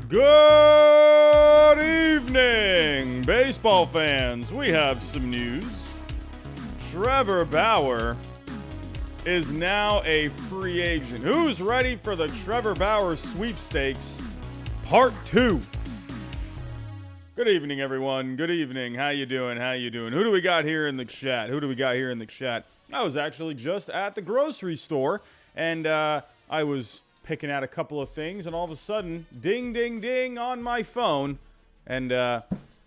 Good evening, baseball fans. We have some news. Trevor Bauer is now a free agent. Who's ready for the Trevor Bauer sweepstakes part 2? Good evening, everyone. Good evening. How you doing? Who do we got here in the chat? I was actually just at the grocery store, and I was picking out a couple of things, and all of a sudden, ding, ding, ding on my phone. And yeah,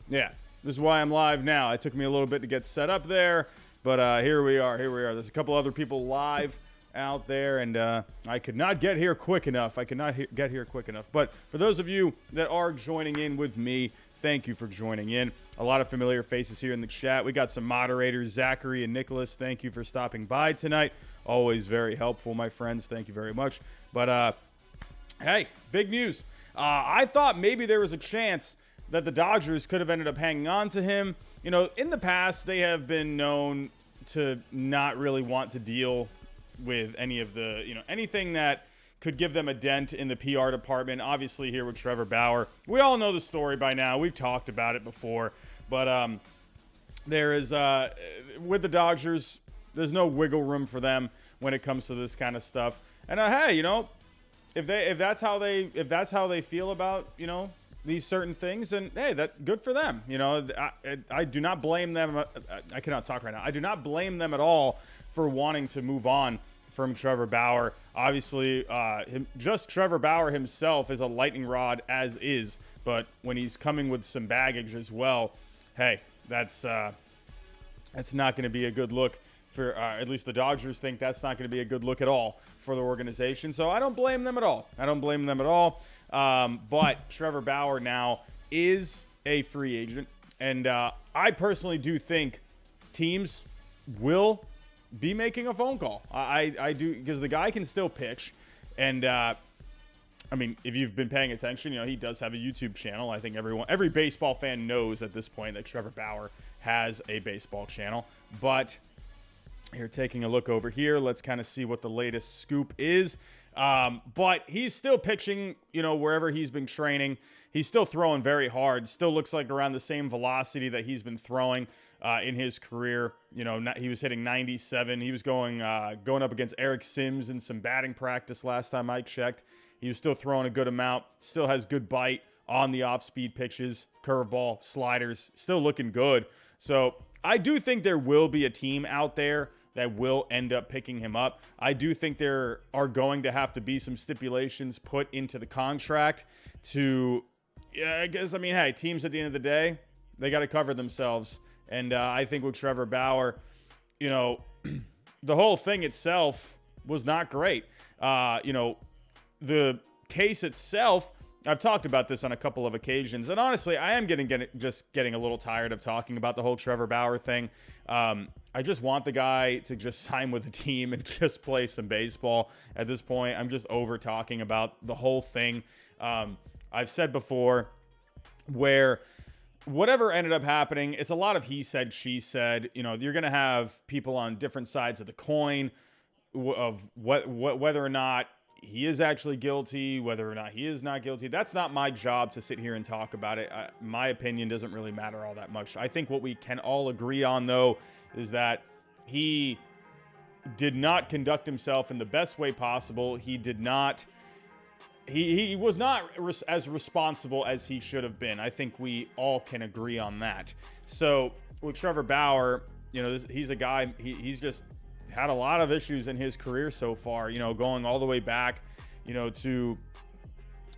this is why I'm live now. It took me a little bit to get set up there, but here we are. There's a couple other people live out there, and I could not get here quick enough. But for those of you that are joining in with me, thank you for joining in. A lot of familiar faces here in the chat. We got some moderators, Zachary and Nicholas. Thank you for stopping by tonight. Always very helpful, my friends. Thank you very much. But, hey, big news. I thought maybe there was a chance that the Dodgers could have ended up hanging on to him. You know, in the past, they have been known to not really want to deal with any of the, anything that could give them a dent in the PR department. Obviously, here with Trevor Bauer, we all know the story by now. We've talked about it before. But there is, with the Dodgers, there's no wiggle room for them when it comes to this kind of stuff. And hey, if that's how they feel about these certain things, then hey, that good for them. I do not blame them. I cannot talk right now. I do not blame them at all for wanting to move on from Trevor Bauer. Obviously, just Trevor Bauer himself is a lightning rod as is, but when he's coming with some baggage as well, hey, that's not going to be a good look. For at least the Dodgers think that's not going to be a good look at all for the organization. So I don't blame them at all. But Trevor Bauer now is a free agent. And I personally do think teams will be making a phone call. I do, because the guy can still pitch. And, I mean, if you've been paying attention, he does have a YouTube channel. I think every baseball fan knows at this point that Trevor Bauer has a baseball channel. But here, taking a look over here, let's kind of see what the latest scoop is. But he's still pitching, wherever he's been training. He's still throwing very hard. Still looks like around the same velocity that he's been throwing in his career. He was hitting 97. He was going up against Eric Sims in some batting practice last time I checked. He was still throwing a good amount. Still has good bite on the off-speed pitches, curveball, sliders. Still looking good. So I do think there will be a team out there that will end up picking him up. I do think there are going to have to be some stipulations put into the contract to, hey, teams at the end of the day, they got to cover themselves. And I think with Trevor Bauer, the whole thing itself was not great. The case itself, I've talked about this on a couple of occasions, and honestly, I am getting a little tired of talking about the whole Trevor Bauer thing. I just want the guy to just sign with the team and just play some baseball. At this point, I'm just over talking about the whole thing. I've said before, where whatever ended up happening, it's a lot of he said, she said. You're going to have people on different sides of the coin of whether or not he is actually guilty, whether or not he is not guilty. That's not my job to sit here and talk about it. My opinion doesn't really matter all that much. I think what we can all agree on, though, is that he did not conduct himself in the best way possible. He was not as responsible as he should have been. I think we all can agree on that. So with Trevor Bauer, he's a guy, he's just had a lot of issues in his career so far, going all the way back, to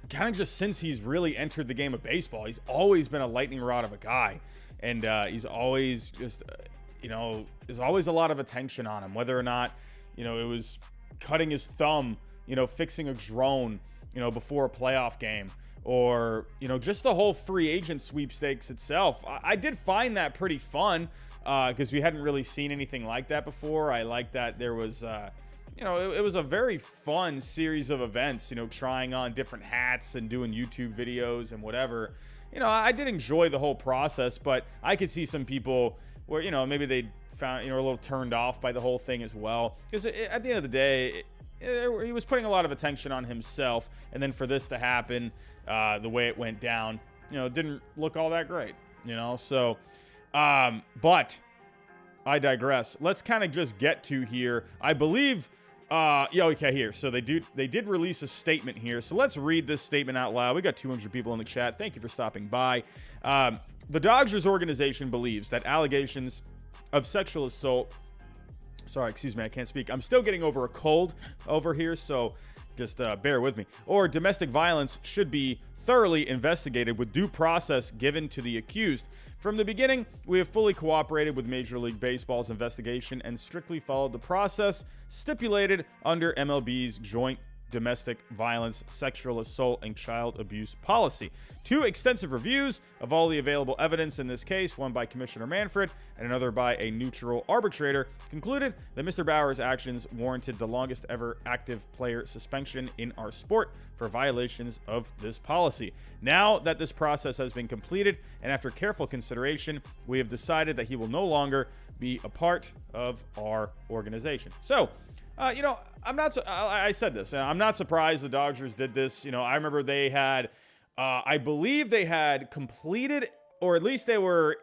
kind of just since he's really entered the game of baseball. He's always been a lightning rod of a guy. And he's always just, there's always a lot of attention on him, whether or not, it was cutting his thumb, fixing a drone, before a playoff game, or, just the whole free agent sweepstakes itself. I did find that pretty fun. Because we hadn't really seen anything like that before. I like that there was, it was a very fun series of events, trying on different hats and doing YouTube videos and whatever. I did enjoy the whole process, but I could see some people where, maybe they found, a little turned off by the whole thing as well. Because at the end of the day, he was putting a lot of attention on himself, and then for this to happen, the way it went down, it didn't look all that great, So, but I digress. Let's kind of just get to here. I believe, okay, here. So they did release a statement here. So let's read this statement out loud. We got 200 people in the chat. Thank you for stopping by. The Dodgers organization believes that allegations of sexual assault. Sorry, excuse me, I can't speak. I'm still getting over a cold over here, so just bear with me. Or domestic violence should be thoroughly investigated with due process given to the accused. From the beginning, we have fully cooperated with Major League Baseball's investigation and strictly followed the process stipulated under MLB's joint domestic violence, sexual assault, and child abuse policy. 2 extensive reviews of all the available evidence in this case, one by Commissioner Manfred and another by a neutral arbitrator, concluded that Mr. Bauer's actions warranted the longest ever active player suspension in our sport for violations of this policy. Now that this process has been completed and after careful consideration, we have decided that he will no longer be a part of our organization. So, I said this. I'm not surprised the Dodgers did this. I remember they had, I believe they had completed, or at least they were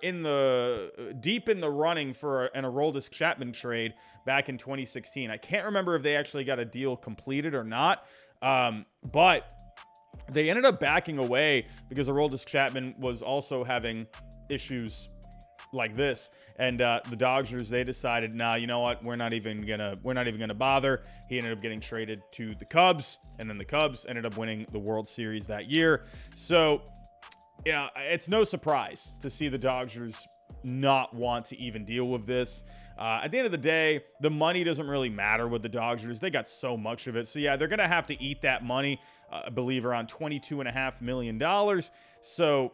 deep in the running for an Aroldis Chapman trade back in 2016. I can't remember if they actually got a deal completed or not, but they ended up backing away because Aroldis Chapman was also having issues like this, and the Dodgers, they decided, nah, you know what, we're not even gonna bother. He ended up getting traded to the Cubs, and then the Cubs ended up winning the World Series that year. So it's no surprise to see the Dodgers not want to even deal with this. At the end of the day, the money doesn't really matter with the Dodgers. They got so much of it. So yeah, they're gonna have to eat that money. I believe around $22.5 million. So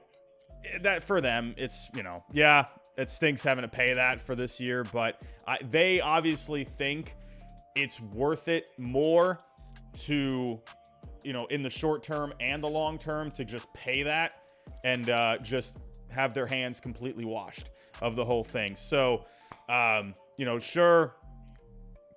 that for them, it's, it stinks having to pay that for this year, but they obviously think it's worth it more to, in the short term and the long term, to just pay that and just have their hands completely washed of the whole thing. So, sure,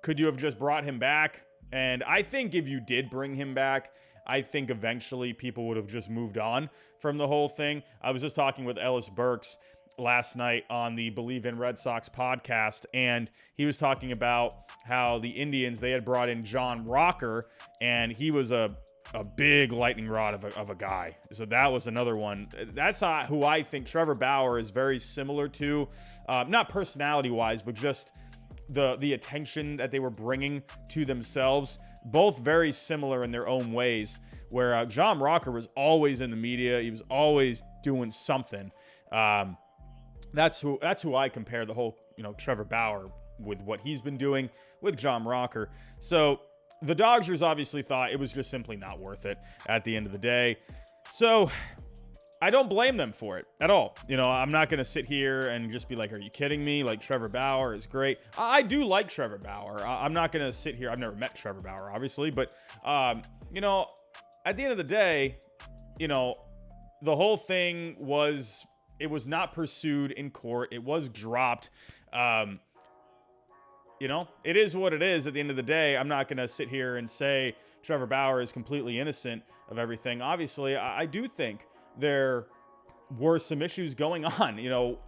could you have just brought him back? And I think if you did bring him back, I think eventually people would have just moved on from the whole thing. I was just talking with Ellis Burks last night on the Believe in Red Sox podcast, and he was talking about how the Indians, they had brought in John Rocker, and he was a big lightning rod of a guy. So that was another one. That's who I think Trevor Bauer is very similar to, not personality-wise, but just the attention that they were bringing to themselves. Both very similar in their own ways, where John Rocker was always in the media. He was always doing something. That's who I compare the whole, Trevor Bauer with what he's been doing with John Rocker. So the Dodgers obviously thought it was just simply not worth it at the end of the day. So I don't blame them for it at all. I'm not going to sit here and just be like, are you kidding me? Like, Trevor Bauer is great. I do like Trevor Bauer. I'm not going to sit here. I've never met Trevor Bauer, obviously. But, at the end of the day, the whole thing was, it was not pursued in court. It was dropped. It is what it is at the end of the day. I'm not going to sit here and say Trevor Bauer is completely innocent of everything. Obviously, I do think there were some issues going on,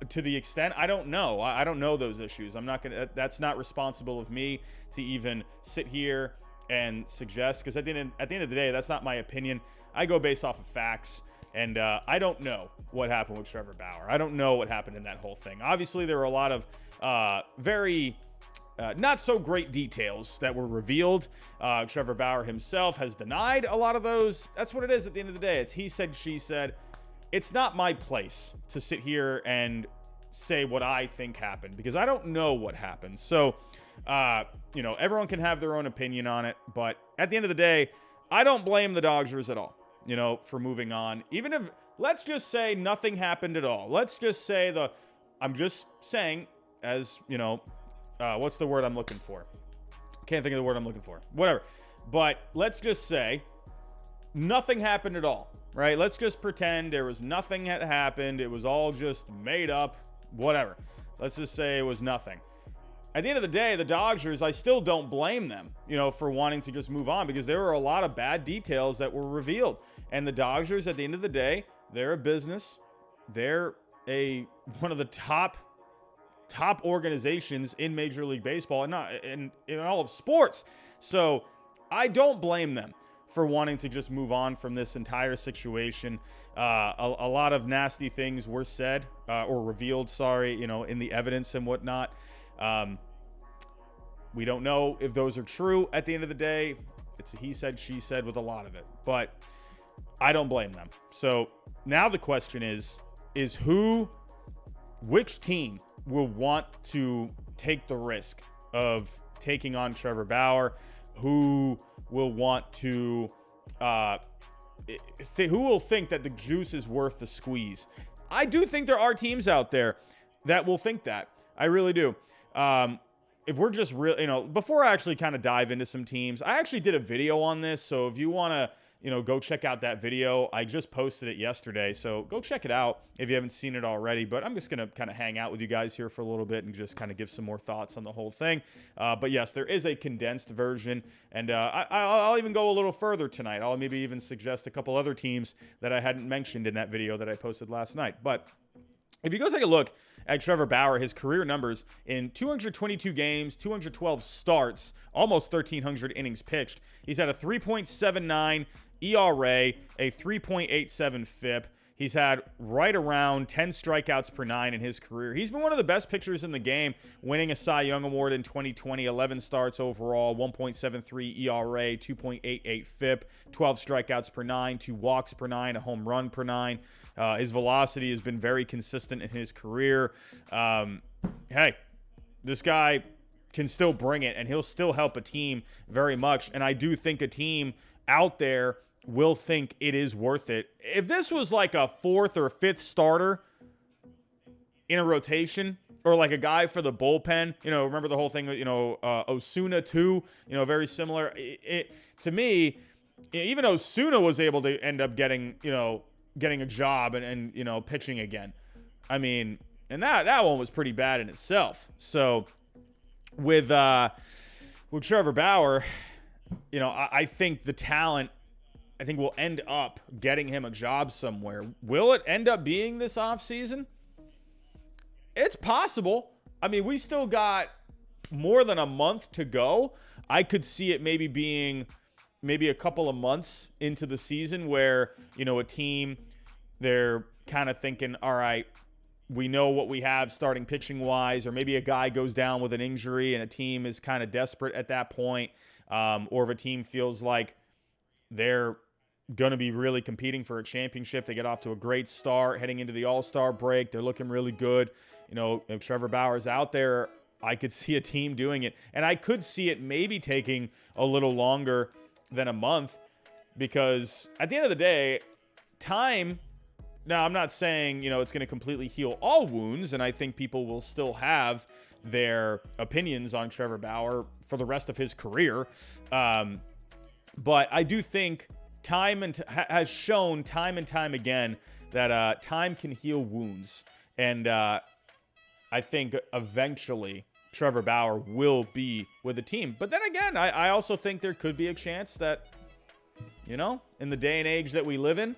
to the extent, I don't know. I don't know those issues. That's not responsible of me to even sit here and suggest, because at the end of the day, that's not my opinion. I go based off of facts, and I don't know what happened with Trevor Bauer. I don't know what happened in that whole thing. Obviously, there were a lot of very not so great details that were revealed. Trevor Bauer himself has denied a lot of those. That's what it is at the end of the day. It's he said, she said. It's not my place to sit here and say what I think happened, because I don't know what happened. So, everyone can have their own opinion on it. But at the end of the day, I don't blame the Dodgers at all, for moving on. Even if, let's just say nothing happened at all. Let's just say I'm just saying, as, what's the word I'm looking for? Can't think of the word I'm looking for. Whatever. But let's just say nothing happened at all, right? Let's just pretend there was nothing that happened. It was all just made up, whatever. Let's just say it was nothing. at the end of the day, the Dodgers, I still don't blame them, for wanting to just move on, because there were a lot of bad details that were revealed. And the Dodgers, at the end of the day, they're a business. They're one of the top organizations in Major League Baseball and not in all of sports. So I don't blame them for wanting to just move on from this entire situation. A lot of nasty things were said or revealed, in the evidence and whatnot. We don't know if those are true at the end of the day. It's a he said, she said with a lot of it, but I don't blame them. So now the question is which team will want to take the risk of taking on Trevor Bauer? Who will want to, who will think that the juice is worth the squeeze? I do think there are teams out there that will think that. I really do. If we're just real, before I actually kind of dive into some teams, I actually did a video on this. So if you want to, go check out that video. I just posted it yesterday. So go check it out if you haven't seen it already. But I'm just going to kind of hang out with you guys here for a little bit and just kind of give some more thoughts on the whole thing. But yes, there is a condensed version. And I'll even go a little further tonight. I'll maybe even suggest a couple other teams that I hadn't mentioned in that video that I posted last night. But if you go take a look at Trevor Bauer, his career numbers in 222 games, 212 starts, almost 1,300 innings pitched. He's had a 3.79 ERA, a 3.87 FIP. He's had right around 10 strikeouts per nine in his career. He's been one of the best pitchers in the game, winning a Cy Young Award in 2020, 11 starts overall, 1.73 ERA, 2.88 FIP, 12 strikeouts per nine, 2 walks per nine, a home run per nine. His velocity has been very consistent in his career. Hey, this guy can still bring it, and he'll still help a team very much. And I do think a team out there will think it is worth it. If this was like a 4th or 5th starter in a rotation, or like a guy for the bullpen, remember the whole thing, Osuna too, very similar. To me, even Osuna was able to end up getting a job and pitching again. I mean, and that one was pretty bad in itself. So with Trevor Bauer, I think the talent, I think will end up getting him a job somewhere. Will it end up being this offseason? It's possible. I mean, we still got more than a month to go. I could see it maybe being a couple of months into the season where, a team, they're kind of thinking, all right, we know what we have starting pitching wise, or maybe a guy goes down with an injury and a team is kind of desperate at that point. Or if a team feels like they're going to be really competing for a championship, they get off to a great start heading into the All-Star break. They're looking really good. If Trevor Bauer's out there, I could see a team doing it. And I could see it maybe taking a little longer than a month, because at the end of the day, time. Now, I'm not saying, it's going to completely heal all wounds, and I think people will still have their opinions on Trevor Bauer for the rest of his career. But I do think time has shown time and time again that time can heal wounds. And I think eventually Trevor Bauer will be with the team. But then again, I also think there could be a chance that, in the day and age that we live in,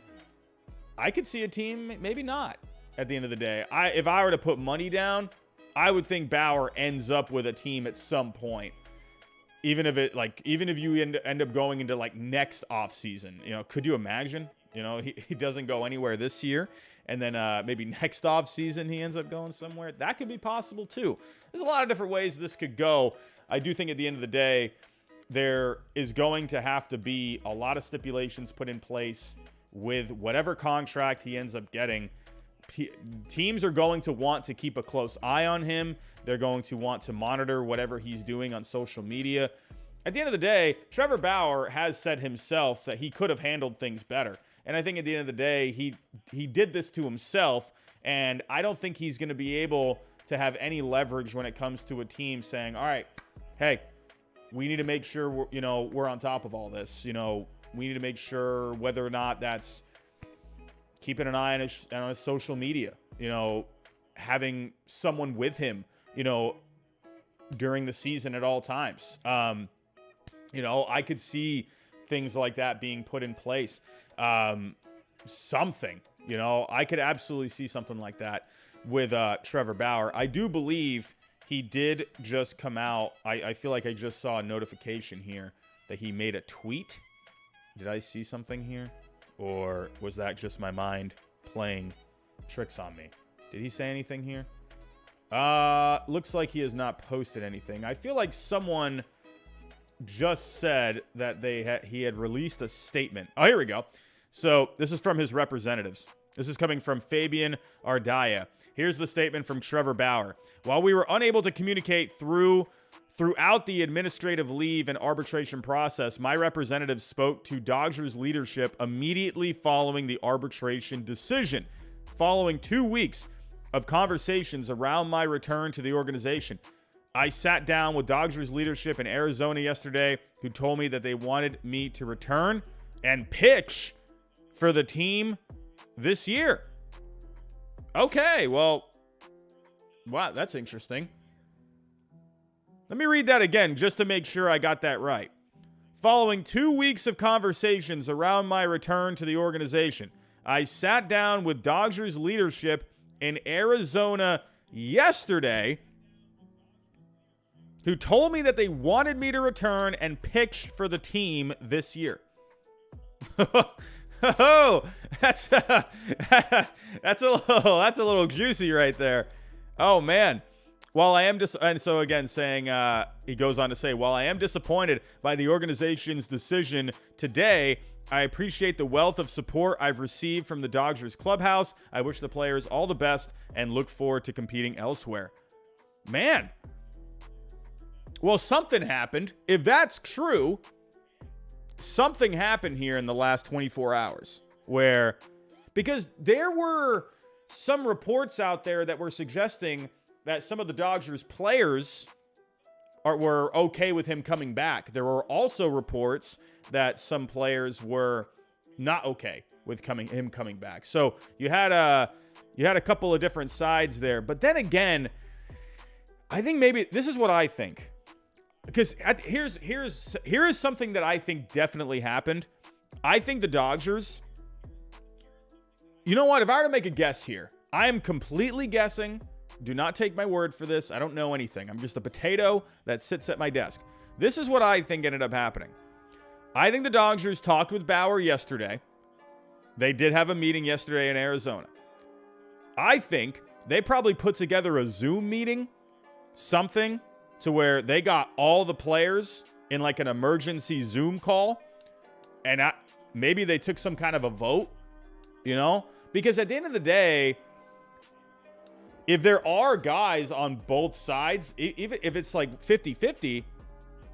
I could see a team maybe not at the end of the day. If I were to put money down, I would think Bauer ends up with a team at some point. Even if you end up going into next offseason, could you imagine? He doesn't go anywhere this year, and then maybe next offseason he ends up going somewhere. That could be possible too. There's a lot of different ways this could go. I do think at the end of the day, there is going to have to be a lot of stipulations put in place with whatever contract he ends up getting. Teams are going to want to keep a close eye on him. They're going to want to monitor whatever he's doing on social media. At the end of the day, Trevor Bauer has said himself that he could have handled things better. And I think at the end of the day, he did this to himself. And I don't think he's going to be able to have any leverage when it comes to a team saying, all right, hey, we need to make sure we're on top of all this. We need to make sure whether or not that's keeping an eye on his social media, having someone with him, during the season at all times. I could see things like that being put in place. Something, I could absolutely see something like that with Trevor Bauer. I do believe he did just come out. I feel like I just saw a notification here that he made a tweet. Did I see something here? Or was that just my mind playing tricks on me? Did he say anything here? Looks like he has not posted anything. I feel like someone just said that he had released a statement. Oh, here we go. So this is from his representatives. This is coming from Fabian Ardaya. Here's the statement from Trevor Bauer. While we were unable to communicate throughout the administrative leave and arbitration process, my representatives spoke to Dodgers leadership immediately following the arbitration decision. Following 2 weeks of conversations around my return to the organization, I sat down with Dodgers leadership in Arizona yesterday, who told me that they wanted me to return and pitch for the team this year. Okay, well, wow, that's interesting. Let me read that again just to make sure I got that right. Following 2 weeks of conversations around my return to the organization, I sat down with Dodgers leadership in Arizona yesterday, who told me that they wanted me to return and pitch for the team this year. Oh, that's a little juicy right there. Oh man. While I am and so again saying, he goes on to say, while I am disappointed by the organization's decision today, I appreciate the wealth of support I've received from the Dodgers clubhouse. I wish the players all the best and look forward to competing elsewhere. Man. Well, something happened. If that's true, something happened here in the last 24 hours because there were some reports out there that were suggesting that some of the Dodgers players were okay with him coming back. There were also reports that some players were not okay with him coming back. So you had a couple of different sides there. But then again, I think maybe this is what I think. Because here is something that I think definitely happened. I think the Dodgers, you know what? If I were to make a guess here, I am completely guessing. Do not take my word for this. I don't know anything. I'm just a potato that sits at my desk. This is what I think ended up happening. I think the Dodgers talked with Bauer yesterday. They did have a meeting yesterday in Arizona. I think they probably put together a Zoom meeting, something, to where they got all the players in like an emergency Zoom call. And maybe they took some kind of a vote, because at the end of the day, if there are guys on both sides, even if it's like 50-50,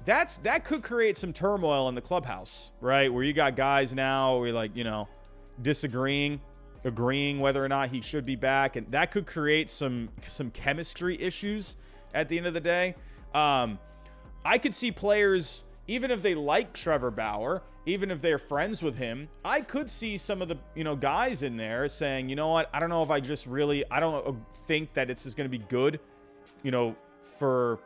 that could create some turmoil in the clubhouse, right? Where you got guys now where like, disagreeing, agreeing whether or not he should be back. And that could create some chemistry issues at the end of the day. I could see players, even if they like Trevor Bauer, even if they're friends with him, I could see some of the, guys in there saying, you know what, I don't know if I don't think that it's just going to be good, for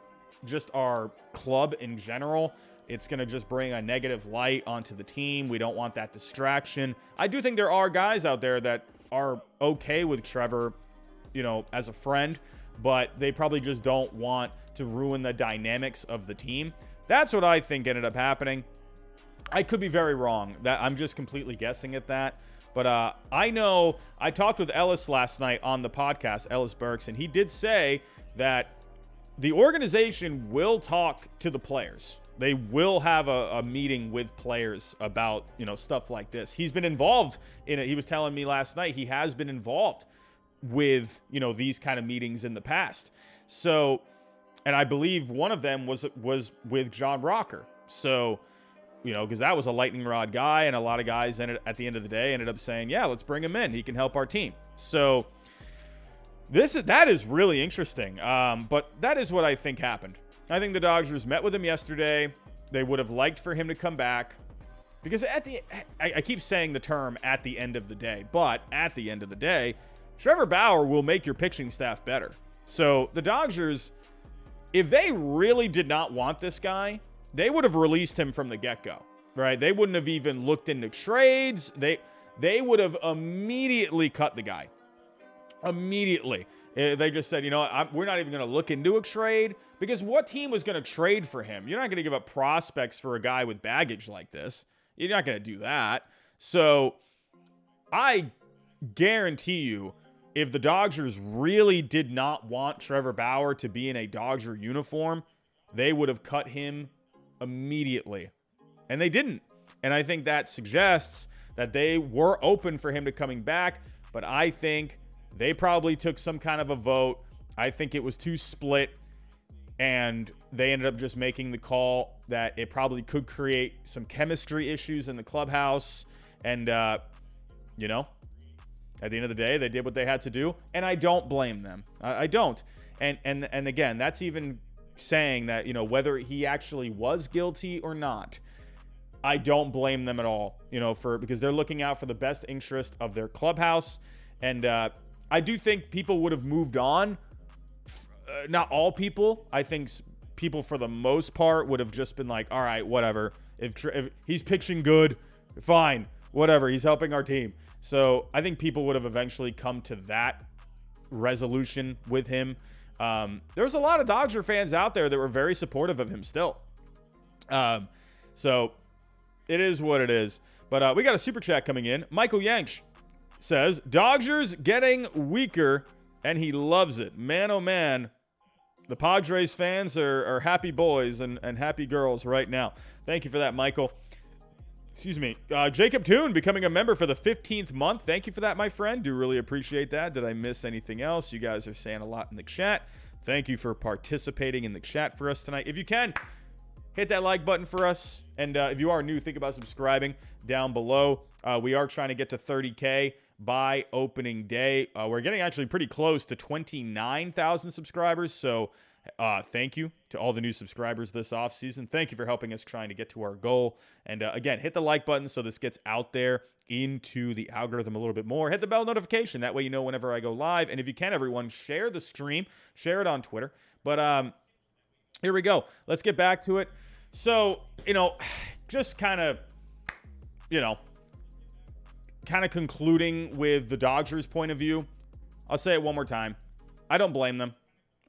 just our club in general. It's going to just bring a negative light onto the team. We don't want that distraction. I do think there are guys out there that are okay with Trevor, as a friend, but they probably just don't want to ruin the dynamics of the team. That's what I think ended up happening. I could be very wrong. That I'm just completely guessing at that. But I know I talked with Ellis last night on the podcast, Ellis Burks, and he did say that the organization will talk to the players. They will have a meeting with players about, stuff like this. He's been involved in it. He was telling me last night he has been involved with, these kind of meetings in the past. So, and I believe one of them was with John Rocker. So, because that was a lightning rod guy, and a lot of guys at the end of the day ended up saying, yeah, let's bring him in. He can help our team. So that is really interesting. But that is what I think happened. I think the Dodgers met with him yesterday. They would have liked for him to come back, because I keep saying the term at the end of the day, but at the end of the day, Trevor Bauer will make your pitching staff better. So the Dodgers, if they really did not want this guy, they would have released him from the get-go, right? They wouldn't have even looked into trades. They would have immediately cut the guy. Immediately. They just said, you know what, we're not even going to look into a trade, because what team was going to trade for him? You're not going to give up prospects for a guy with baggage like this. You're not going to do that. So I guarantee you, if the Dodgers really did not want Trevor Bauer to be in a Dodger uniform, they would have cut him immediately. And they didn't. And I think that suggests that they were open for him to coming back, but I think they probably took some kind of a vote. I think it was too split, and they ended up just making the call that it probably could create some chemistry issues in the clubhouse. And, you know, at the end of the day, they did what they had to do, and I don't blame them. I don't. And again, that's even saying that, you know, whether he actually was guilty or not, I don't blame them at all, you know, because they're looking out for the best interest of their clubhouse. And I do think people would have moved on. Not all people. I think people, for the most part, would have just been like, all right, whatever. If he's pitching good, fine, whatever. He's helping our team. So I think people would have eventually come to that resolution with him. There's a lot of Dodger fans out there that were very supportive of him still. So it is what it is. But we got a super chat coming in. Michael Yanch says, Dodgers getting weaker, and he loves it. Man, oh man. The Padres fans are happy boys and happy girls right now. Thank you for that, Michael. Excuse me. Jacob Toon becoming a member for the 15th month. Thank you for that, my friend. Do really appreciate that. Did I miss anything else? You guys are saying a lot in the chat. Thank you for participating in the chat for us tonight. If you can, hit that like button for us. And if you are new, think about subscribing down below. We are trying to get to 30K by opening day. We're getting actually pretty close to 29,000 subscribers. So thank you to all the new subscribers this offseason. Thank you for helping us trying to get to our goal. And again, hit the like button so this gets out there into the algorithm a little bit more. Hit the bell notification. That way you know whenever I go live. And if you can, everyone, share the stream. Share it on Twitter. But here we go. Let's get back to it. So, you know, just kind of, you know, concluding with the Dodgers' point of view. I'll say it one more time. I don't blame them.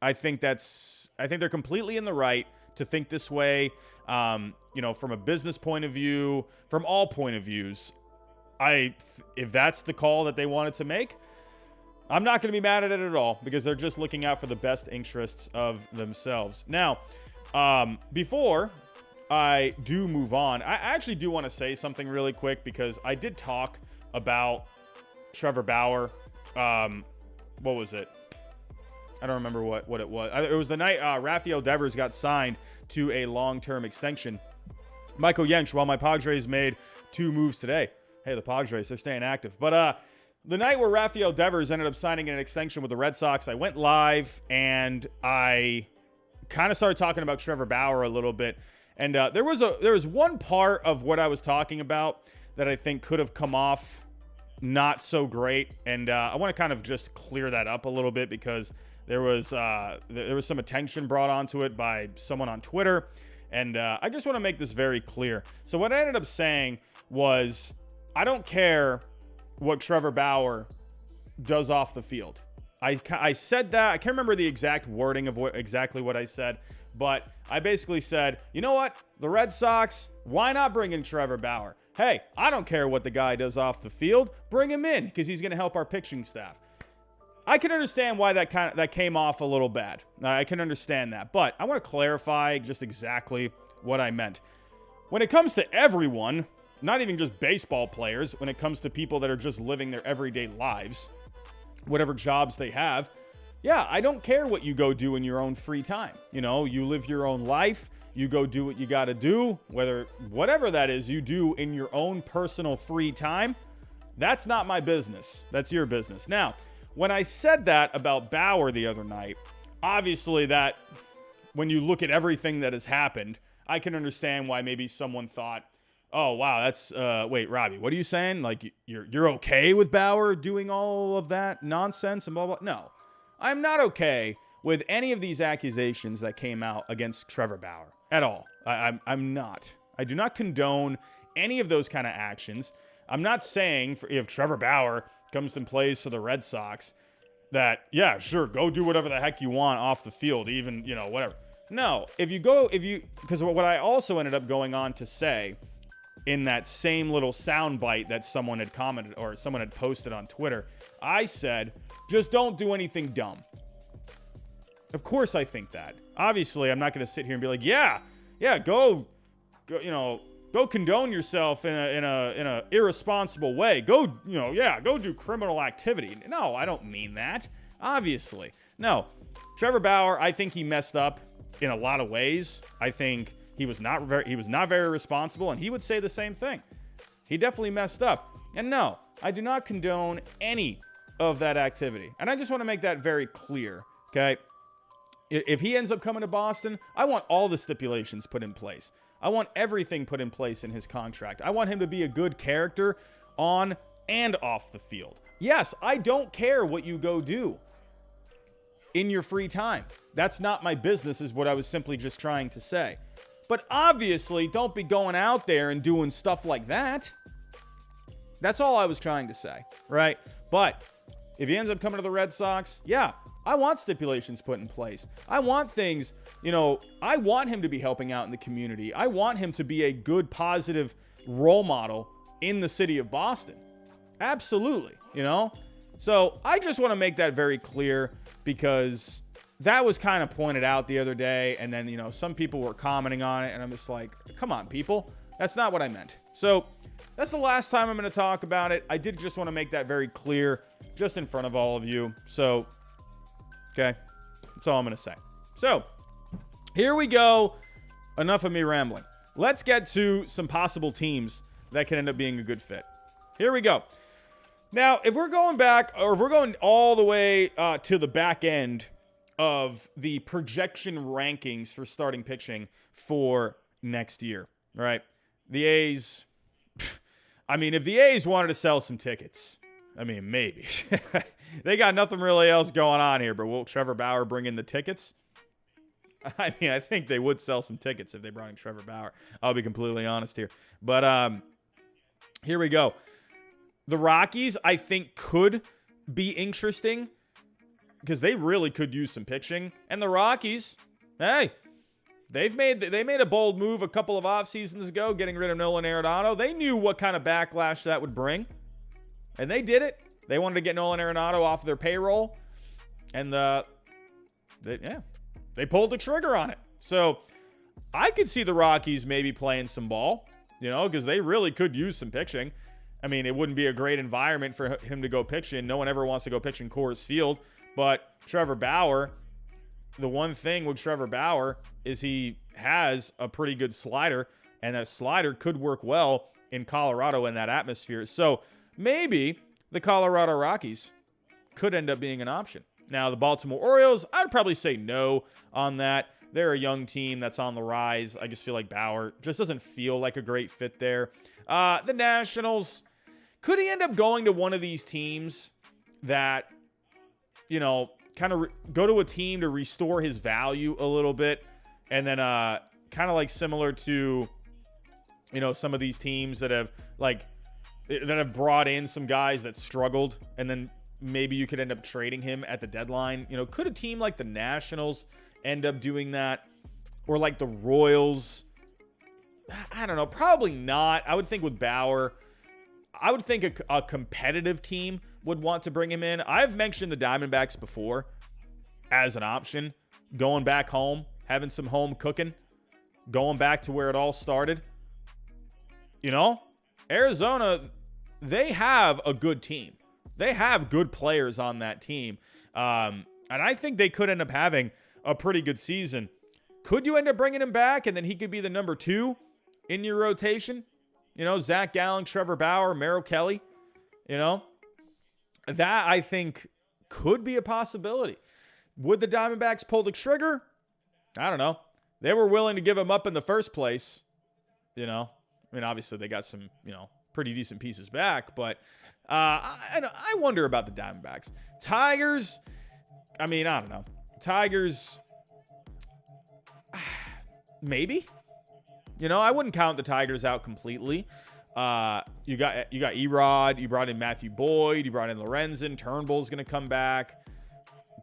I think they're completely in the right to think this way. You know, from a business point of view, from all point of views, if that's the call that they wanted to make, I'm not going to be mad at it at all, because they're just looking out for the best interests of themselves. Now, before I do move on, I actually do want to say something really quick, because I did talk about Trevor Bauer. What was it? I don't remember what it was. It was the night Rafael Devers got signed to a long-term extension. Michael Yench, while my Padres made 2 moves today. Hey, the Padres, they're staying active. But the night where Rafael Devers ended up signing an extension with the Red Sox, I went live and I kind of started talking about Trevor Bauer a little bit. And there was one part of what I was talking about that I think could have come off not so great. And I want to kind of just clear that up a little bit, because there was some attention brought onto it by someone on Twitter. And I just want to make this very clear. So what I ended up saying was, I don't care what Trevor Bauer does off the field. I said that. I can't remember the exact wording of exactly what I said, but I basically said, you know what? The Red Sox, why not bring in Trevor Bauer? Hey, I don't care what the guy does off the field. Bring him in, because he's going to help our pitching staff. I can understand why that came off a little bad. I can understand that, but I want to clarify just exactly what I meant. When it comes to everyone, not even just baseball players, when it comes to people that are just living their everyday lives, whatever jobs they have, yeah, I don't care what you go do in your own free time. You know, you live your own life. You go do what you got to do, whatever that is you do in your own personal free time. That's not my business. That's your business. Now, when I said that about Bauer the other night, obviously that when you look at everything that has happened, I can understand why maybe someone thought, oh, wow, that's, wait, Robbie, what are you saying? Like, you're okay with Bauer doing all of that nonsense and blah, blah? No, I'm not okay with any of these accusations that came out against Trevor Bauer at all. I'm not. I do not condone any of those kind of actions. I'm not saying if Trevor Bauer comes and plays for the Red Sox that, yeah, sure, go do whatever the heck you want off the field, even, whatever. No, because what I also ended up going on to say in that same little sound bite that someone had commented or someone had posted on Twitter, I said, just don't do anything dumb. Of course I think that. Obviously, I'm not going to sit here and be like, yeah, go, go condone yourself in a irresponsible way. Go do criminal activity. No, I don't mean that. Obviously. No. Trevor Bauer, I think he messed up in a lot of ways. I think he was not very responsible, and he would say the same thing. He definitely messed up. And no, I do not condone any of that activity. And I just want to make that very clear, okay? If he ends up coming to Boston, I want all the stipulations put in place. I want everything put in place in his contract. I want him to be a good character on and off the field. Yes, I don't care what you go do in your free time. That's not my business, is what I was simply just trying to say. But obviously, don't be going out there and doing stuff like that. That's all I was trying to say, right? But if he ends up coming to the Red Sox, yeah, I want stipulations put in place. I want things, I want him to be helping out in the community. I want him to be a good, positive role model in the city of Boston. Absolutely, So I just want to make that very clear because that was kind of pointed out the other day. And then, some people were commenting on it. And I'm just like, come on, people. That's not what I meant. So that's the last time I'm going to talk about it. I did just want to make that very clear just in front of all of you. So, okay, that's all I'm going to say. So here we go. Enough of me rambling. Let's get to some possible teams that can end up being a good fit. Here we go. Now, if we're going back, or if we're going all the way to the back end of the projection rankings for starting pitching for next year, right? The A's, if the A's wanted to sell some tickets, maybe. They got nothing really else going on here, but will Trevor Bauer bring in the tickets? I think they would sell some tickets if they brought in Trevor Bauer. I'll be completely honest here. But here we go. The Rockies, I think, could be interesting because they really could use some pitching. And the Rockies, hey, they made a bold move a couple of off seasons ago, getting rid of Nolan Arenado. They knew what kind of backlash that would bring, and they did it. They wanted to get Nolan Arenado off their payroll, and they pulled the trigger on it. So I could see the Rockies maybe playing some ball, because they really could use some pitching. It wouldn't be a great environment for him to go pitch in. No one ever wants to go pitch in Coors Field. But Trevor Bauer, the one thing with Trevor Bauer is he has a pretty good slider, and that slider could work well in Colorado in that atmosphere. So maybe the Colorado Rockies could end up being an option. Now, the Baltimore Orioles, I'd probably say no on that. They're a young team that's on the rise. I just feel like Bauer just doesn't feel like a great fit there. The Nationals, could he end up going to one of these teams that, kind of go to a team to restore his value a little bit, and then kind of like similar to, some of these teams that have brought in some guys that struggled, and then maybe you could end up trading him at the deadline. Could a team like the Nationals end up doing that, or like the Royals? I don't know. Probably not. I would think with Bauer, I would think a competitive team would want to bring him in. I've mentioned the Diamondbacks before as an option. Going back home, having some home cooking, going back to where it all started. Arizona, they have a good team. They have good players on that team. And I think they could end up having a pretty good season. Could you end up bringing him back and then he could be the number 2 in your rotation? Zach Gallen, Trevor Bauer, Merrill Kelly. That I think could be a possibility. Would the Diamondbacks pull the trigger? I don't know. They were willing to give him up in the first place. Obviously they got some, pretty decent pieces back, but I wonder about the Diamondbacks. Tigers, I don't know. Tigers, maybe. You know, I wouldn't count the Tigers out completely. You got Erod. You brought in Matthew Boyd. You brought in Lorenzen. Turnbull's going to come back.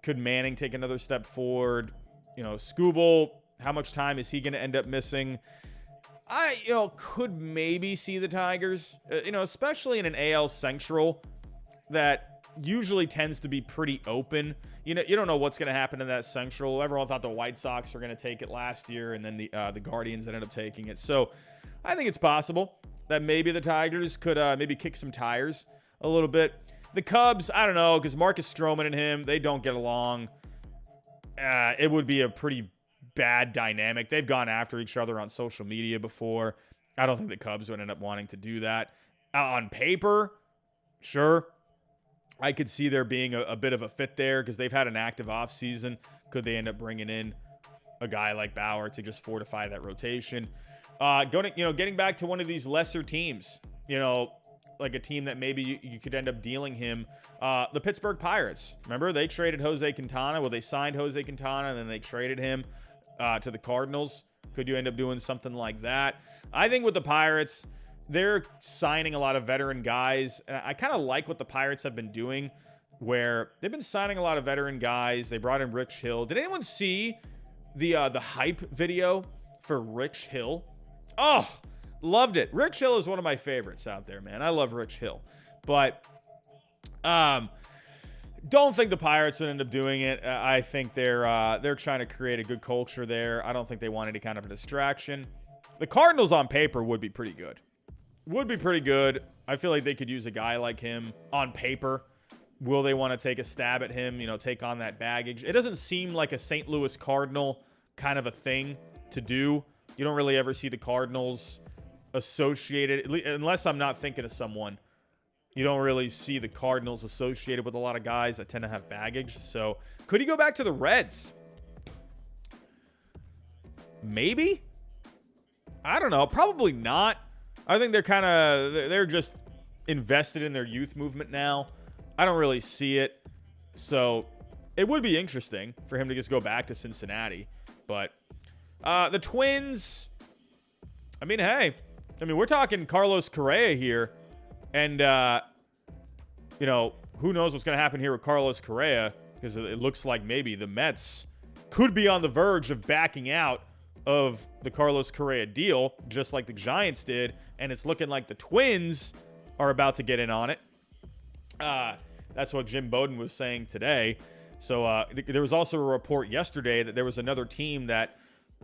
Could Manning take another step forward? You know, Skubal, how much time is he going to end up missing? I, could maybe see the Tigers, especially in an AL Central that usually tends to be pretty open. You don't know what's going to happen in that Central. Everyone thought the White Sox were going to take it last year, and then the Guardians ended up taking it. So I think it's possible that maybe the Tigers could maybe kick some tires a little bit. The Cubs, I don't know, because Marcus Stroman and him, they don't get along. It would be a pretty bad dynamic. They've gone after each other on social media before. I don't think the Cubs would end up wanting to do that. On paper, sure, I could see there being a bit of a fit there because they've had an active offseason. Could they end up bringing in a guy like Bauer to just fortify that rotation? Getting back to one of these lesser teams, like a team that maybe you could end up dealing him. The Pittsburgh Pirates. Remember, they traded Jose Quintana. Well, they signed Jose Quintana, and then they traded him to the Cardinals. Could you end up doing something like that? I think with the Pirates, they're signing a lot of veteran guys. And I kind of like what the Pirates have been doing, where they've been signing a lot of veteran guys. They brought in Rich Hill. Did anyone see the hype video for Rich Hill? Oh, loved it. Rich Hill is one of my favorites out there, man. I love Rich Hill. But don't think the Pirates would end up doing it. I think they're trying to create a good culture there. I don't think they want any kind of a distraction. The Cardinals on paper would be pretty good. I feel like they could use a guy like him on paper. Will they want to take a stab at him, take on that baggage? It doesn't seem like a St. Louis Cardinal kind of a thing to do. You don't really ever see the Cardinals associated, unless I'm not thinking of someone. You don't really see the Cardinals associated with a lot of guys that tend to have baggage. So could he go back to the Reds? Maybe. I don't know. Probably not. I think they're just invested in their youth movement now. I don't really see it. So it would be interesting for him to just go back to Cincinnati. But the Twins, we're talking Carlos Correa here. And, who knows what's going to happen here with Carlos Correa, because it looks like maybe the Mets could be on the verge of backing out of the Carlos Correa deal, just like the Giants did. And it's looking like the Twins are about to get in on it. That's what Jim Bowden was saying today. So there was also a report yesterday that there was another team that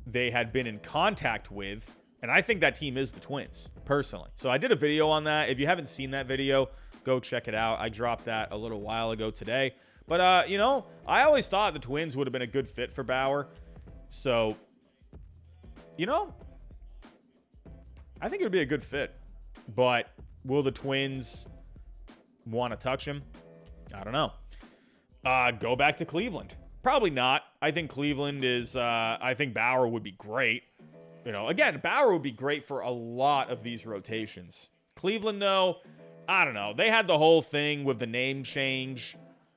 they had been in contact with. And I think that team is the Twins, personally. So I did a video on that. If you haven't seen that video, go check it out. I dropped that a little while ago today. But, I always thought the Twins would have been a good fit for Bauer. So, I think it would be a good fit. But will the Twins want to touch him? I don't know. Go back to Cleveland. Probably not. I think Cleveland is, I think Bauer would be great. Again, Bauer would be great for a lot of these rotations. Cleveland, though, I don't know. They had the whole thing with the name change.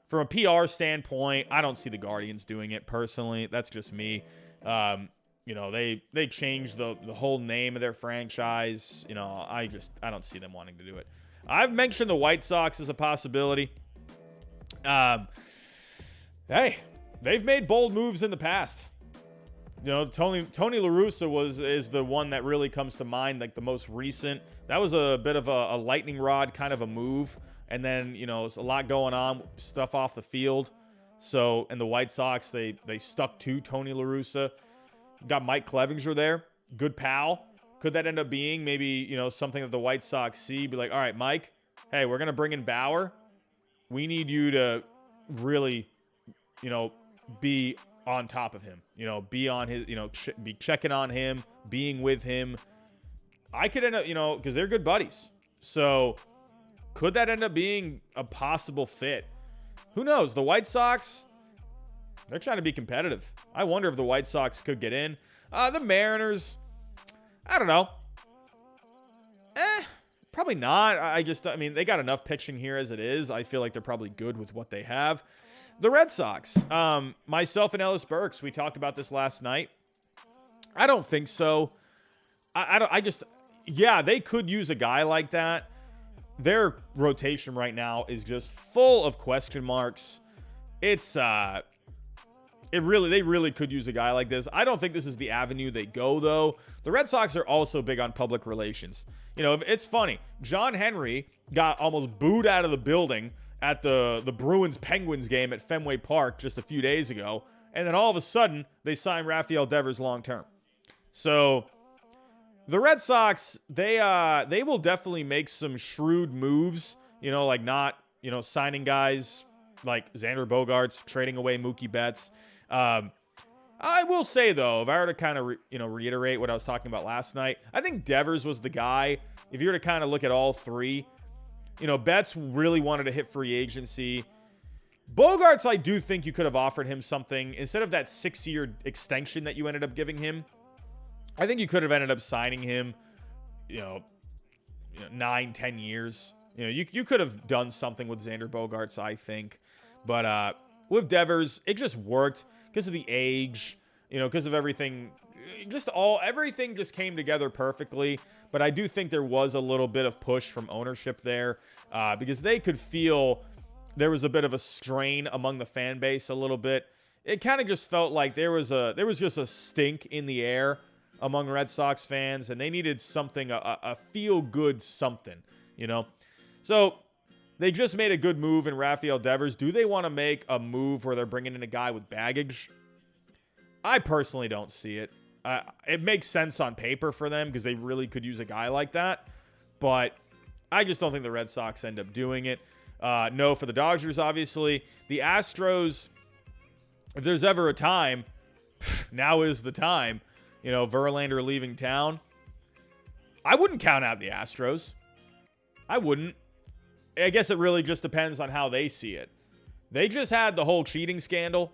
From a PR standpoint, I don't see the Guardians doing it personally. That's just me. They changed the whole name of their franchise. I don't see them wanting to do it. I've mentioned the White Sox as a possibility. Hey, they've made bold moves in the past. Tony La Russa is the one that really comes to mind, like the most recent. That was a bit of a lightning rod kind of a move. And then, there's a lot going on, stuff off the field. So, and the White Sox, they stuck to Tony La Russa. Got Mike Clevinger there. Good pal. Could that end up being maybe, something that the White Sox see? Be like, all right, Mike, hey, we're going to bring in Bauer. We need you to really, be on top of him, be on his, be checking on him, being with him. I could end up, because they're good buddies. So could that end up being a possible fit? Who knows? The White Sox, they're trying to be competitive. I wonder if the White Sox could get in. The Mariners, I don't know. Probably not. I mean, they got enough pitching here as it is. I feel like they're probably good with what they have. The Red Sox, myself and Ellis Burks, we talked about this last night. I don't think so. Yeah, they could use a guy like that. Their rotation right now is just full of question marks. They really could use a guy like this. I don't think this is the avenue they go, though. The Red Sox are also big on public relations. You know, it's funny. John Henry got almost booed out of the building at the Bruins-Penguins game at Fenway Park just a few days ago. And then all of a sudden, they signed Rafael Devers long-term. So the Red Sox, they will definitely make some shrewd moves, you know, like not, you know, signing guys like Xander Bogaerts, trading away Mookie Betts. I will say, though, if I were to kind of, reiterate what I was talking about last night, I think Devers was the guy. If you were to kind of look at all three, you know, Betts really wanted to hit free agency. Bogaerts, I do think you could have offered him something. Instead of that 6-year extension that you ended up giving him, I think you could have ended up signing him, 9-10 years. You know, you could have done something with Xander Bogaerts, I think. But with Devers, it just worked because of the age, because of everything. Everything just came together perfectly. But I do think there was a little bit of push from ownership there because they could feel there was a bit of a strain among the fan base a little bit. It kind of just felt like there was just a stink in the air among Red Sox fans, and they needed something, a feel-good something, So they just made a good move in Rafael Devers. Do they want to make a move where they're bringing in a guy with baggage? I personally don't see it. It makes sense on paper for them because they really could use a guy like that, but I just don't think the Red Sox end up doing it. No for the Dodgers, obviously. The Astros, if there's ever a time, now is the time. Verlander leaving town. I wouldn't count out the Astros. I wouldn't. I guess it really just depends on how they see it. They just had the whole cheating scandal.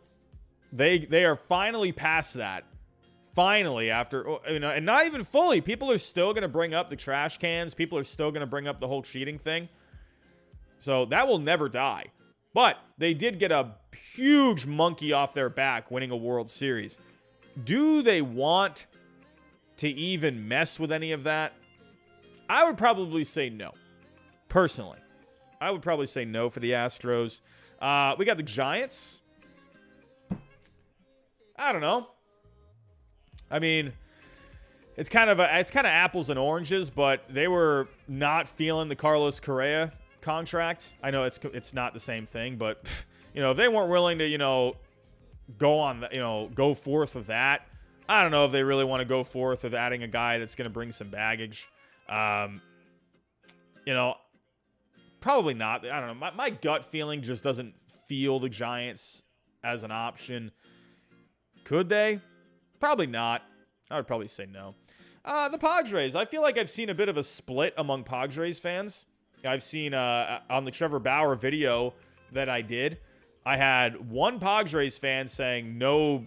They are finally past that. Finally, after, and not even fully. People are still going to bring up the trash cans. People are still going to bring up the whole cheating thing. So that will never die. But they did get a huge monkey off their back winning a World Series. Do they want to even mess with any of that? I would probably say no. Personally. I would probably say no for the Astros. We got the Giants. I don't know. I mean, it's kind of apples and oranges, but they were not feeling the Carlos Correa contract. I know it's not the same thing, but if they weren't willing to, go forth with that. I don't know if they really want to go forth with adding a guy that's going to bring some baggage. Probably not. I don't know. My gut feeling just doesn't feel the Giants as an option. Could they? Probably not. I would probably say no. The Padres. I feel like I've seen a bit of a split among Padres fans. I've seen on the Trevor Bauer video that I did, I had one Padres fan saying no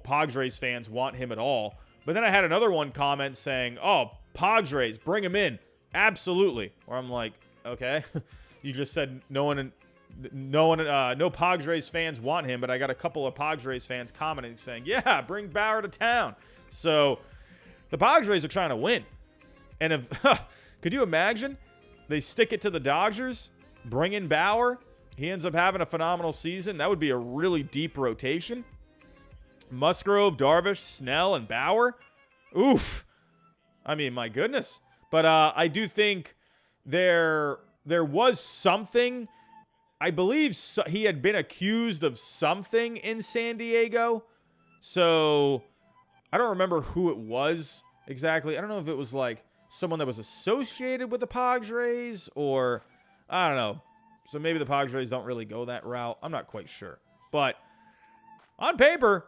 Padres fans want him at all. But then I had another one comment saying, "Oh, Padres, bring him in. Absolutely." Where I'm like, okay, you just said no Padres fans want him, but I got a couple of Padres fans commenting saying, "Yeah, bring Bauer to town." So the Padres are trying to win. And if could you imagine they stick it to the Dodgers, bring in Bauer, he ends up having a phenomenal season. That would be a really deep rotation. Musgrove, Darvish, Snell, and Bauer. Oof. I mean, my goodness. But I do think there was something. I believe he had been accused of something in San Diego. So I don't remember who it was exactly. I don't know if it was like someone that was associated with the Padres or I don't know. So maybe the Padres don't really go that route. I'm not quite sure. But on paper,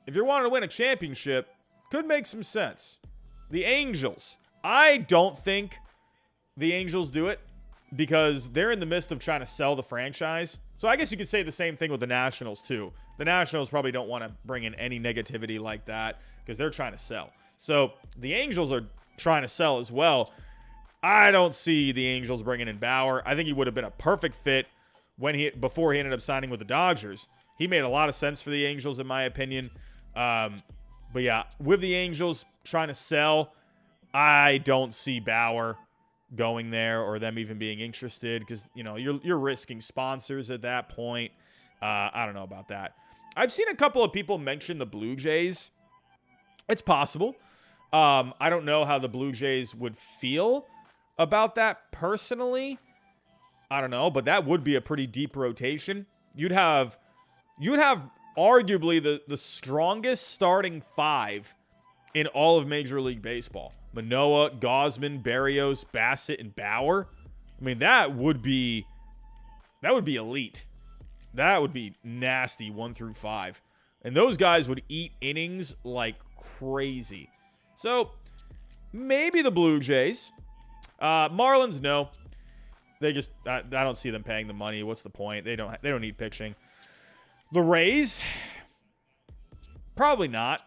if you're wanting to win a championship, could make some sense. The Angels. I don't think the Angels do it because they're in the midst of trying to sell the franchise. So I guess you could say the same thing with the Nationals too. The Nationals probably don't want to bring in any negativity like that because they're trying to sell. So the Angels are trying to sell as well. I don't see the Angels bringing in Bauer. I think he would have been a perfect fit before he ended up signing with the Dodgers. He made a lot of sense for the Angels, in my opinion. But yeah, with the Angels trying to sell, I don't see Bauer going there or them even being interested because, you know, you're risking sponsors at that point. I don't know about that. I've seen a couple of people mention the Blue Jays. It's possible. I don't know how the Blue Jays would feel about that personally. I don't know, but that would be a pretty deep rotation. You'd have arguably the strongest starting five in all of Major League Baseball. Manoah, Gausman, Berrios, Bassett, and Bauer. I mean, that would be elite. That would be nasty 1 through 5. And those guys would eat innings like crazy. So, maybe the Blue Jays. Marlins, no. They just I don't see them paying the money. What's the point? They don't need pitching. The Rays, probably not.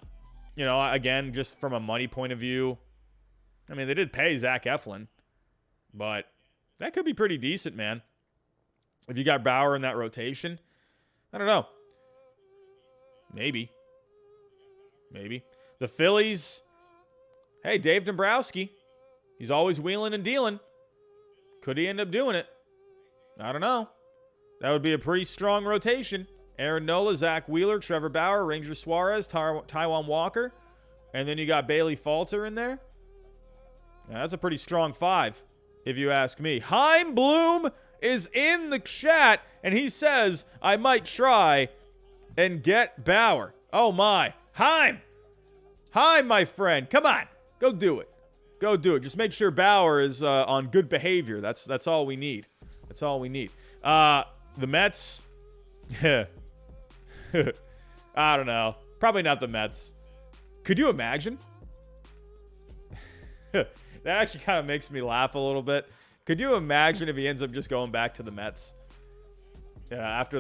You know, again, just from a money point of view. I mean, they did pay Zach Eflin, but that could be pretty decent, man. If you got Bauer in that rotation, I don't know. Maybe. The Phillies, hey, Dave Dombrowski, he's always wheeling and dealing. Could he end up doing it? I don't know. That would be a pretty strong rotation. Aaron Nola, Zach Wheeler, Trevor Bauer, Ranger Suarez, Taijuan Walker, and then you got Bailey Falter in there. Now, that's a pretty strong 5, if you ask me. Heim Bloom is in the chat, and he says, I might try and get Bauer. Oh, my. Heim, my friend. Come on. Go do it. Just make sure Bauer is on good behavior. That's all we need. The Mets. I don't know. Probably not the Mets. Could you imagine? That actually kind of makes me laugh a little bit. Could you imagine if he ends up just going back to the Mets? Yeah, after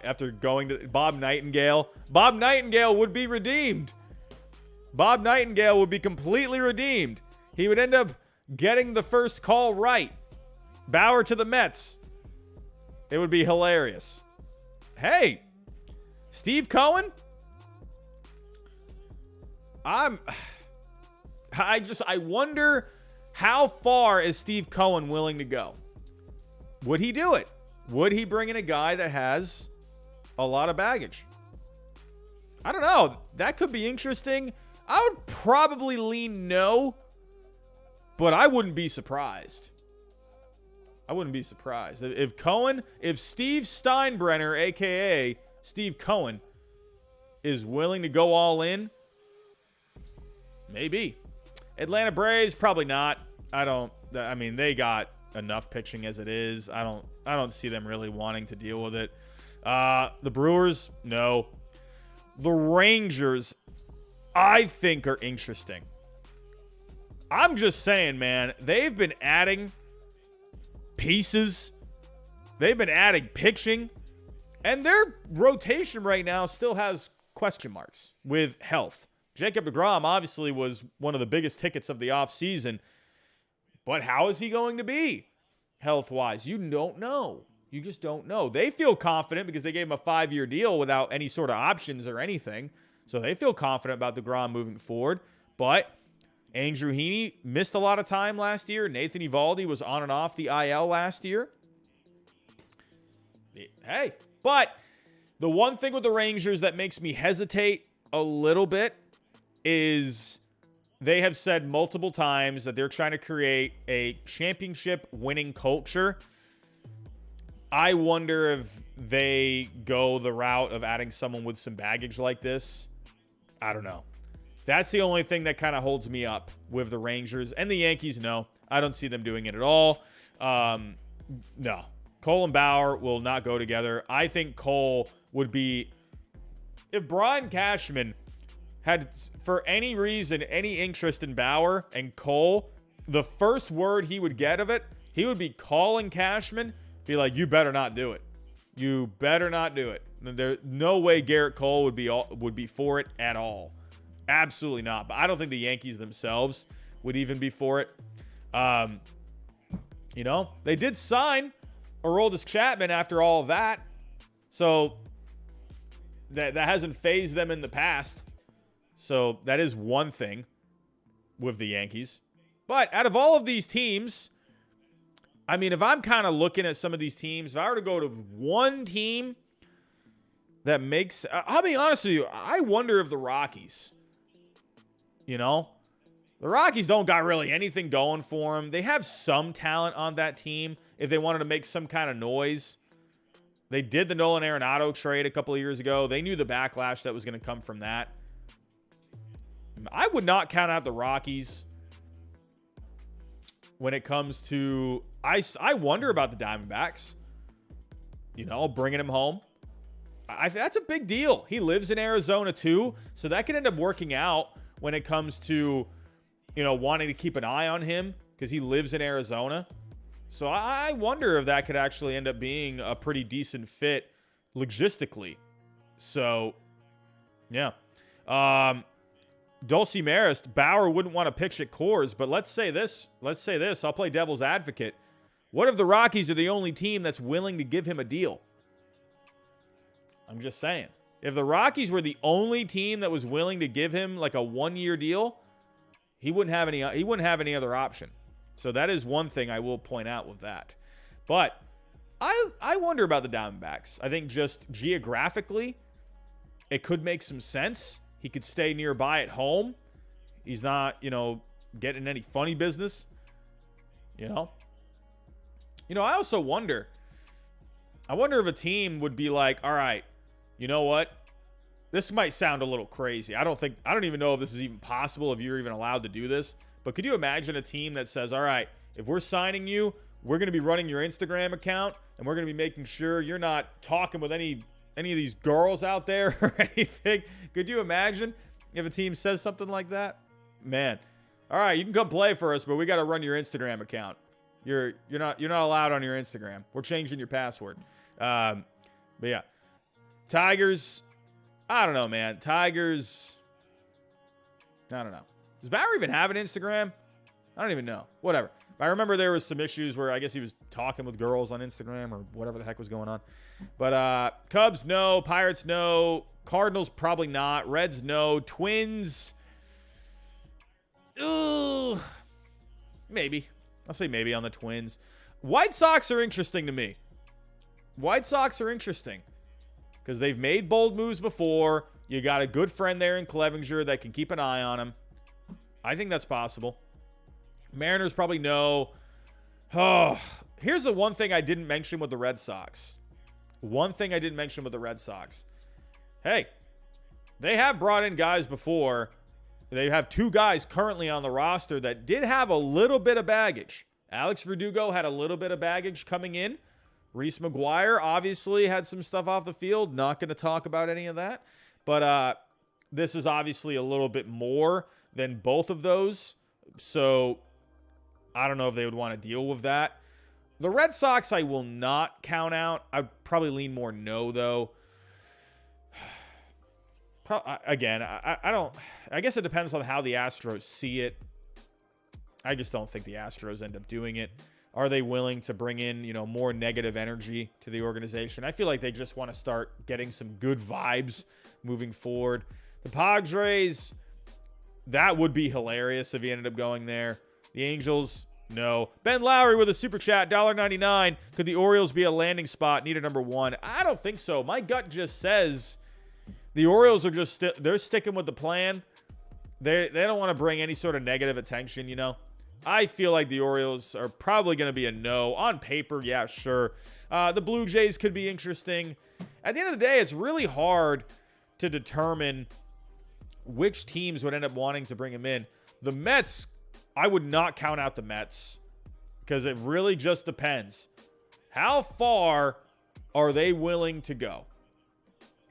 after going to Bob Nightingale. Bob Nightingale would be redeemed. Bob Nightingale would be completely redeemed. He would end up getting the first call right. Bauer to the Mets. It would be hilarious. Hey, Steve Cohen? I wonder how far is Steve Cohen willing to go? Would he do it? Would he bring in a guy that has a lot of baggage? I don't know. That could be interesting. I would probably lean no, but I wouldn't be surprised. If Steve Steinbrenner, a.k.a. Steve Cohen, is willing to go all in, maybe. Atlanta Braves, probably not. They got enough pitching as it is. I don't see them really wanting to deal with it. The Brewers, no. The Rangers, I think, are interesting. I'm just saying, man, they've been adding pieces. They've been adding pitching. And their rotation right now still has question marks with health. Jacob deGrom obviously was one of the biggest tickets of the offseason. But how is he going to be health-wise? You don't know. You just don't know. They feel confident because they gave him a 5-year deal without any sort of options or anything. So they feel confident about deGrom moving forward. But Andrew Heaney missed a lot of time last year. Nathan Eovaldi was on and off the IL last year. Hey, but the one thing with the Rangers that makes me hesitate a little bit is they have said multiple times that they're trying to create a championship winning culture. I wonder if they go the route of adding someone with some baggage like this. I don't know. That's the only thing that kind of holds me up with the Rangers. And the Yankees, no. I don't see them doing it at all. No. Cole and Bauer will not go together. I think Cole would be... If Brian Cashman had, for any reason, any interest in Bauer and Cole, the first word he would get of it, he would be calling Cashman, be like, you better not do it. You better not do it. There's no way Garrett Cole would be for it at all. Absolutely not. But I don't think the Yankees themselves would even be for it. You know, they did sign Aroldis Chapman after all of that. So that hasn't phased them in the past. So that is one thing with the Yankees. But out of all of these teams, I mean, if I'm kind of looking at some of these teams, if I were to go to one team that makes, I'll be honest with you, I wonder if the Rockies, you know, the Rockies don't got really anything going for them. They have some talent on that team if they wanted to make some kind of noise. They did the Nolan Arenado trade a couple of years ago. They knew the backlash that was going to come from that. I would not count out the Rockies when it comes to, I wonder about the Diamondbacks, you know, bringing him home. That's a big deal. He lives in Arizona too, so that could end up working out when it comes to, you know, wanting to keep an eye on him because he lives in Arizona. So I wonder if that could actually end up being a pretty decent fit logistically. So, yeah. Dulce Marist, Bauer wouldn't want to pitch at Coors, but let's say this. I'll play devil's advocate. What if the Rockies are the only team that's willing to give him a deal? I'm just saying. If the Rockies were the only team that was willing to give him like a 1-year deal, he wouldn't have any other option. So that is one thing I will point out with that. But I wonder about the Diamondbacks. I think just geographically, it could make some sense. He could stay nearby at home. He's not, you know, getting any funny business. You know, I also wonder. I wonder if a team would be like, all right, you know what? This might sound a little crazy. I don't even know if this is even possible, if you're even allowed to do this. But could you imagine a team that says, all right, if we're signing you, we're going to be running your Instagram account, and we're going to be making sure you're not talking with any of these girls out there or anything. Could you imagine if a team says something like that? Man, all right, you can come play for us, but we got to run your Instagram account. You're not allowed on your Instagram. We're changing your password. But yeah, Tigers. I don't know, man. Tigers. I don't know. Does Bauer even have an Instagram? I don't even know. Whatever. I remember there was some issues where I guess he was talking with girls on Instagram or whatever the heck was going on. But Cubs, no. Pirates, no. Cardinals, probably not. Reds, no. Twins, ugh, maybe. I'll say maybe on the Twins. White Sox are interesting to me. White Sox are interesting because they've made bold moves before. You got a good friend there in Clevenger that can keep an eye on him. I think that's possible. Mariners probably no. Oh, here's the one thing I didn't mention with the Red Sox. Hey, they have brought in guys before. They have 2 guys currently on the roster that did have a little bit of baggage. Alex Verdugo had a little bit of baggage coming in. Reese McGuire obviously had some stuff off the field. Not going to talk about any of that. But this is obviously a little bit more than both of those. So I don't know if they would want to deal with that. The Red Sox I will not count out. I'd probably lean more no, though. Again, I don't. I guess it depends on how the Astros see it. I just don't think the Astros end up doing it. Are they willing to bring in, you know, more negative energy to the organization? I feel like they just want to start getting some good vibes moving forward. The Padres, that would be hilarious if he ended up going there. The Angels, no. Ben Lowry with a super chat, $1.99. Could the Orioles be a landing spot? Need a number 1. I don't think so. My gut just says the Orioles are just they're sticking with the plan. They don't want to bring any sort of negative attention, you know. I feel like the Orioles are probably going to be a no. On paper, yeah, sure. The Blue Jays could be interesting. At the end of the day, it's really hard to determine which teams would end up wanting to bring him in. The Mets, I would not count out the Mets because it really just depends. How far are they willing to go?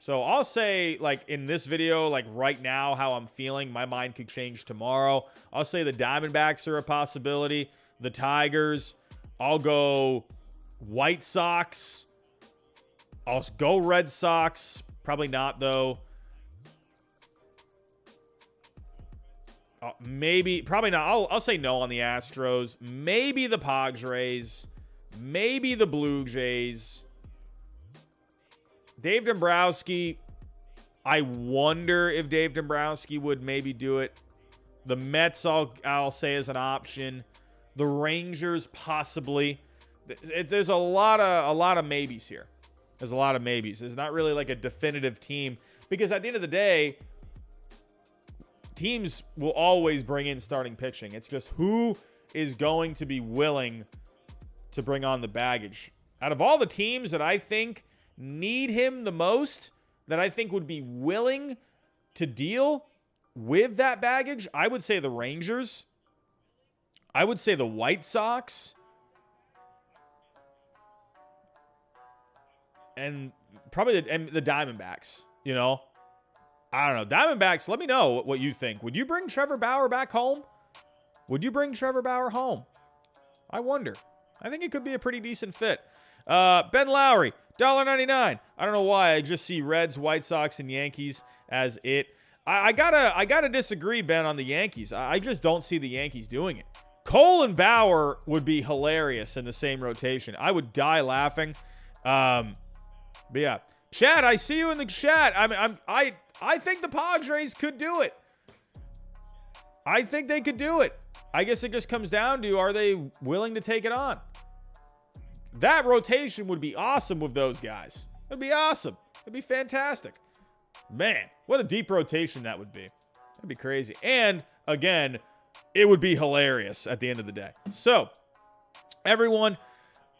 So I'll say, like, in this video, like right now, how I'm feeling, my mind could change tomorrow. I'll say the Diamondbacks are a possibility. The Tigers. I'll go White Sox. I'll go Red Sox. Probably not, though. Maybe, probably not. I'll say no on the Astros. Maybe the Padres. Maybe the Blue Jays. Dave Dombrowski. I wonder if Dave Dombrowski would maybe do it. The Mets, I'll say, is an option. The Rangers, possibly. There's a lot of maybes here. There's a lot of maybes. There's not really like a definitive team, because at the end of the day, teams will always bring in starting pitching. It's just who is going to be willing to bring on the baggage. Out of all the teams that I think need him the most, that I think would be willing to deal with that baggage, I would say the Rangers. I would say the White Sox. And probably the Diamondbacks, you know. I don't know. Diamondbacks, let me know what you think. Would you bring Trevor Bauer back home? Would you bring Trevor Bauer home? I wonder. I think it could be a pretty decent fit. Ben Lowry, $1.99. I don't know why. I just see Reds, White Sox, and Yankees as it. I gotta disagree, Ben, on the Yankees. I just don't see the Yankees doing it. Cole and Bauer would be hilarious in the same rotation. I would die laughing. But yeah, Chad, I see you in the chat. I think the Padres could do it. I think they could do it. I guess it just comes down to, are they willing to take it on? That rotation would be awesome with those guys. It'd be awesome. It'd be fantastic. Man, what a deep rotation that would be. That'd be crazy. And again, it would be hilarious at the end of the day. So, everyone,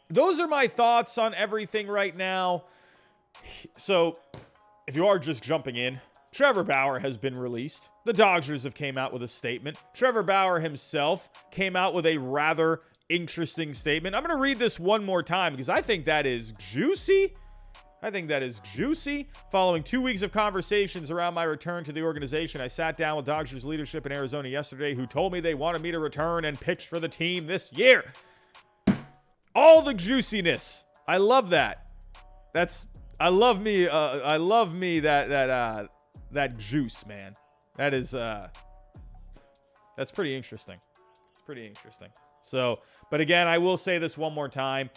those are my thoughts on everything right now. So, if you are just jumping in, Trevor Bauer has been released. The Dodgers have came out with a statement. Trevor Bauer himself came out with a rather interesting statement. I'm going to read this one more time because I think that is juicy. Following 2 weeks of conversations around my return to the organization, I sat down with Dodgers leadership in Arizona yesterday, who told me they wanted me to return and pitch for the team this year. All the juiciness. I love that. I love me that juice, man. That's pretty interesting. It's pretty interesting. So, but again, I will say this one more time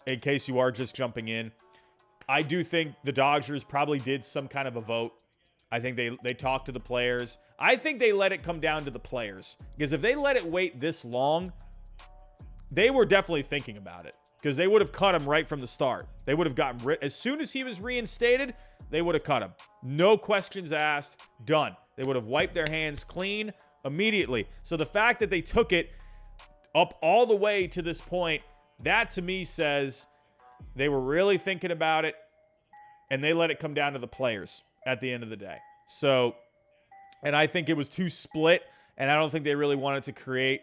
in case you are just jumping in. I do think the Dodgers probably did some kind of a vote. I think they talked to the players. I think they let it come down to the players, because if they let it wait this long, they were definitely thinking about it, because they would have cut him right from the start. They would have gotten rid as soon as he was reinstated. They would have cut him. No questions asked. Done. They would have wiped their hands clean immediately. So the fact that they took it up all the way to this point, that to me says they were really thinking about it, and they let it come down to the players at the end of the day. So, and I think it was too split, and I don't think they really wanted to create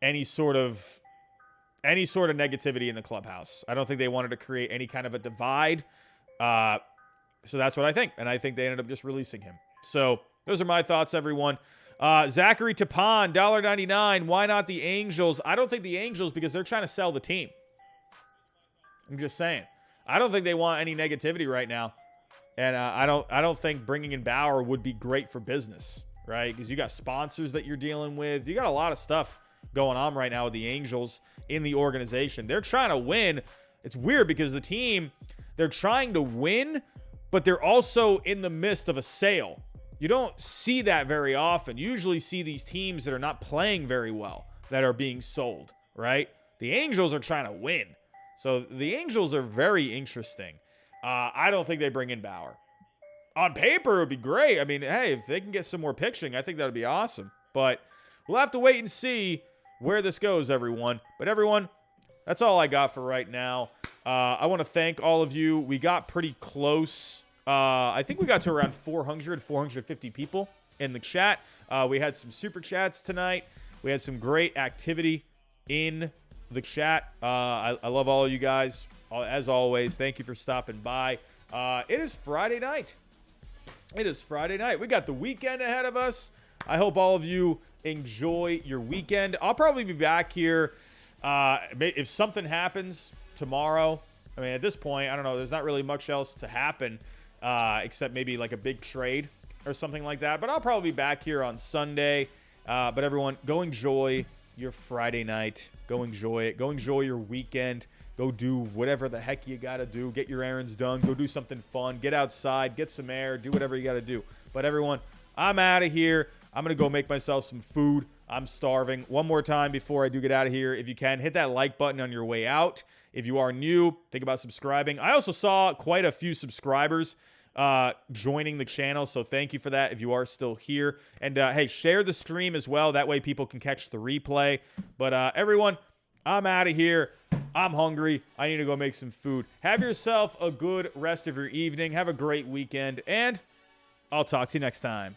any sort of negativity in the clubhouse. I don't think they wanted to create any kind of a divide. So that's what I think. And I think they ended up just releasing him. So those are my thoughts, everyone. Zachary Tapon, $1.99. Why not the Angels? I don't think the Angels, because they're trying to sell the team. I'm just saying. I don't think they want any negativity right now. And I don't think bringing in Bauer would be great for business, right? Because you got sponsors that you're dealing with. You got a lot of stuff going on right now with the Angels in the organization. They're trying to win. It's weird because the team, they're trying to win, but they're also in the midst of a sale. You don't see that very often. You usually see these teams that are not playing very well that are being sold, right? The Angels are trying to win. So the Angels are very interesting. I don't think they bring in Bauer. On paper, it would be great. I mean, hey, if they can get some more pitching, I think that would be awesome. But we'll have to wait and see where this goes, everyone. But everyone, that's all I got for right now. I want to thank all of you. We got pretty close. I think we got to around 450 people in the chat. We had some super chats tonight. We had some great activity in the chat. I love all of you guys. As always, thank you for stopping by. It is Friday night. We got the weekend ahead of us. I hope all of you enjoy your weekend. I'll probably be back here if something happens tomorrow. I mean, at this point, I don't know. There's not really much else to happen except maybe like a big trade or something like that. But I'll probably be back here on Sunday. But everyone, go enjoy your Friday night. Go enjoy it. Go enjoy your weekend. Go do whatever the heck you got to do. Get your errands done. Go do something fun. Get outside. Get some air. Do whatever you got to do. But everyone, I'm out of here. I'm going to go make myself some food. I'm starving. One more time before I do get out of here. If you can, hit that like button on your way out. If you are new, think about subscribing. I also saw quite a few subscribers joining the channel, so thank you for that if you are still here. And hey, share the stream as well. That way people can catch the replay. But everyone, I'm out of here. I'm hungry. I need to go make some food. Have yourself a good rest of your evening. Have a great weekend, and I'll talk to you next time.